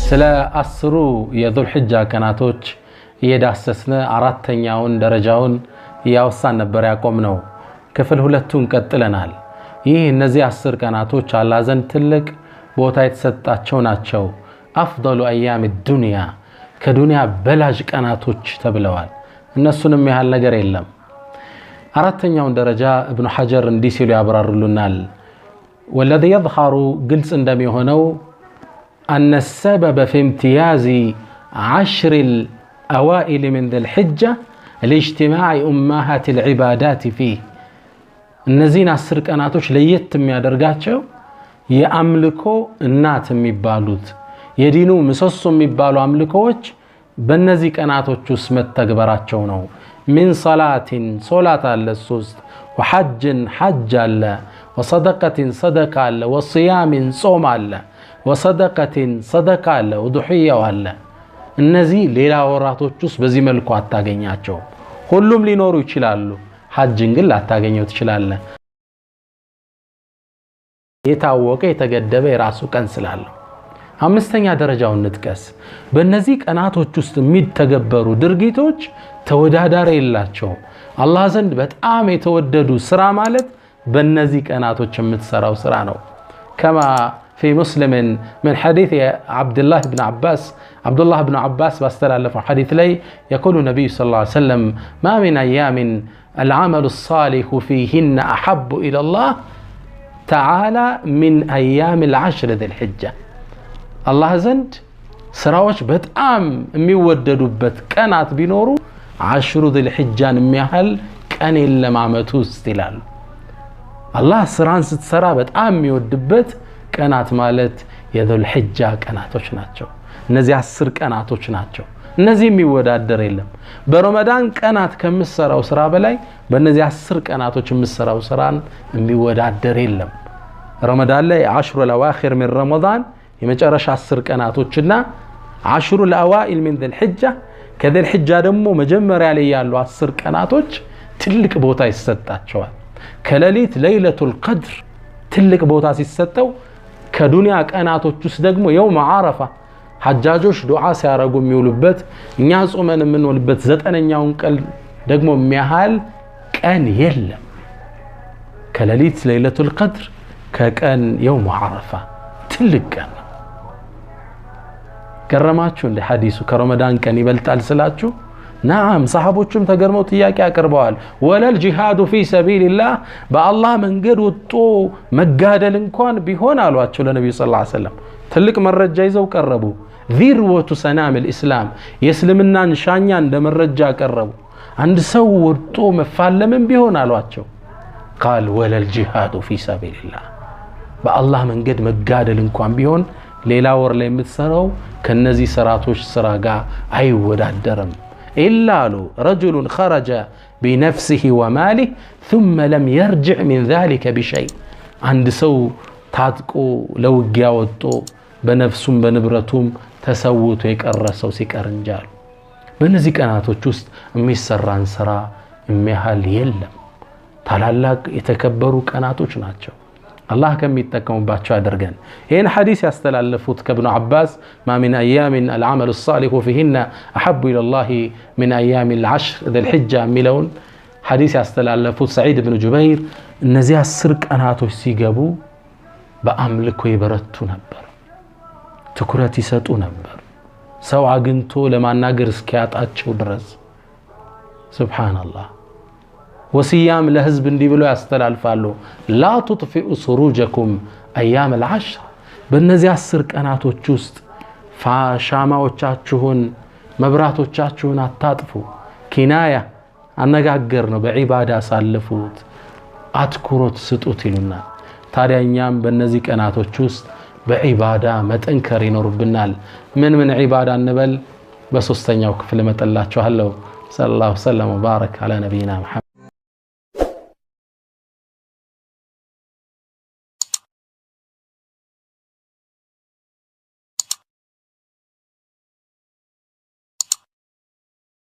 ስለ አስሩ የዙል ሒጃ ቀናቶች እየዳሰስነ አራተኛውን ደረጃውን ያወሳን ነበር ያቆምነው። ክፍል ሁለቱን ቀጥለናል። ይህ እነዚህ 10 ቀናቶች አላህ ዘንድ ትልቅ ቦታ የተሰጣቸው ናቸው። አፍضل ايام الدنيا ከዱንያ በላጅ ቀናቶች ተብለዋል። እነሱንም ያህል ነገር የለም። አራተኛውን ደረጃ ኢብኑ ሐጀር እንዲህ ሲሉ ያብራሩልናል። والذي يظهر ግልጽ እንደሚሆነው أن السبب في امتياز 10 الأوائل من ذي الحجة لاجتماع أمهات العبادات فيه እነዚህን 10 ቀናቶች ለየት የሚያደርጋቸው የአምልኮ እናት የሚባሉት የዲኑ ምሰሶ የሚባሉ አምልኮዎች በእነዚህ ቀናቶች ውስጥ መተግበራቸው ነው። من صلاة صلاة አለ 3 وحج حج አለ وصدقة صدقة አለ وصيام صوم አለ وصدقة صدقة አለ وضحية አለ። እነዚህ ሌላ ወራቶች ውስጥ በዚህ መልኩ አታገኛቸው። ሁሉም ሊኖሩ ይችላሉ። ሐጅን ግን ላታገኘው ትችላለህ። የታወቀ የተገደበ የራሱ ቀን ስላለው። አምስተኛ ደረጃውን እንጥቀስ። በእነዚህ ቀናቶች ውስጥ የሚተገበሩ ድርጊቶች ተወዳዳሪ የላቸው። አላህ ዘንድ በጣም የተወደዱ ስራ ማለት በእነዚህ ቀናቶች የምትሰራው ስራ ነው። كما في مسلم من حديث عبد الله بن عباس باستلف حديث لي يقول النبي صلى الله عليه وسلم ما من أيام العمل الصالح فيهن أحب إلى الله تعالى من أيام العشر ذي الحجة. الله زند سراوش بتأم ميوددوبت كانت بنورو 10 ذي الحجة ميهل كان إلا معمتو استلال. الله سران ستسرا بتأم ميوددوبت كانت مالت يذو الحجة كانتوش ناتشو نزي 10 كانتوش ناتشو እነዚህ የሚወዳደር የለም። በረመዳን ቀናት ከምሰራው ስራ በላይ በእነዚህ 10 ቀናቶች የምሰራው ስራን የሚወዳደር የለም። ረመዳን ላይ 10 الأواخر من رمضان የመጨረሻ 10 ቀናቶችና 10 الأوائل من ذي الحجة ከذي الحجة ደግሞ መጀመሪያ ላይ ያሉ 10 ቀናቶች ትልቅ ቦታ ይሰጣቸዋል። ከሌሊት ለይለቱል ቀድር ትልቅ ቦታ ሲሰጠው ከዱንያ ቀናቶች ውስጥ ደግሞ የውም ዓረፋ ሐጃጆች ዱዓ ሲያረጉ የሚውሉበት እኛ ጾመን የምንውልበት 9ኛውን ቀን ደግሞ የሚያህል ቀን የለም። ከሌሊት ለይለቱል ቀድር ከቀን የውም ዓረፋ ትልቅ ቀን ነው። ገረማችሁ እንደ ሐዲሱ ከረመዳን ቀን ይበልጣል ስላችሁ? ናም ሰሃቦቹም ተገርመው ጥያቄ አቀርበዋል። ወለል ጂሃዱ ፊ ሰቢልላህ በአላህ መንገድ ወጥቶ መጋደል እንኳን ቢሆን አሏቸው ለነብዩ ሰለላሁ ዐለይሂ ወሰለም። ትልቅ መረጃ ይዘው ቀረቡ። ذروة سنام الإسلام የእስልምናን ሻኛ እንደ መረጃ ቀረቡ። አንድ ሰው ወጥቶ መፋለምን ቢሆን አሏቸው قال ولا الجهاد في سبيل الله በአላህ መንገድ መጋደል እንኳን ቢሆን ሌላ ወር ላይ የምትሰራው ከነዚህ ስራቶች ስራ ጋር አይወዳደርም። إلا رجل خرج بنفسه وماله ثم لم يرجع من ذلك بشيء عند ሰው ታጥቆ ለውጊያ ወጥቶ በነፍሱም በንብረቱም ተሰውቶ የቀረሰው ሲቀር እንጃሉ። በእነዚህ ቀናቶች ውስጥ የሚሰራን ስራ የሚያህል የለም። ታላላቅ የተከበሩ ቀናቶች ናቸው። አላህ ከሚጠቀሙባቸው ያደርገን። ይህን ሐዲስ ያስተላለፉት ከኢብኑ አባስ ما من أيام العمل الصالح فيهن أحب إلى الله من أيام العشر ذي الحجة ሚለውን ሐዲስ ያስተላለፉት ሰዒድ ብን ጁበይር እነዚህ 10 ቀናቶች ሲገቡ በአምልኮ ይበረቱ ነበር፣ ትኩረት ይሰጡ ነበር፣ ሰው አግንቶ ለማናገር እስኪያጣቸው ድረስ። ሱብሃንአላህ። ወሲያም ለህዝብ እንዲህ ብሎ ያስተላልፋሉ። ላ تطفئ سروجكم ايام العشر በእነዚህ 10 ቀናቶች ውስጥ ሻማዎቻችሁን መብራቶቻችሁን አታጥፉ። ኪናያ አነጋገር ነው። በዒባዳ ሳልፉት አትኩሮት ስጡት ይሉና ታዲያ እኛም በእነዚህ ቀናቶች ውስጥ በዒባዳ መጠንከር ይኖርብናል። ምን ዒባዳ እንበል? በሶስተኛው ክፍል መጠላችኋለሁ። ሰለላሁ ዐለይሂ ወሰለም ወባረከ ዐላ ነቢይና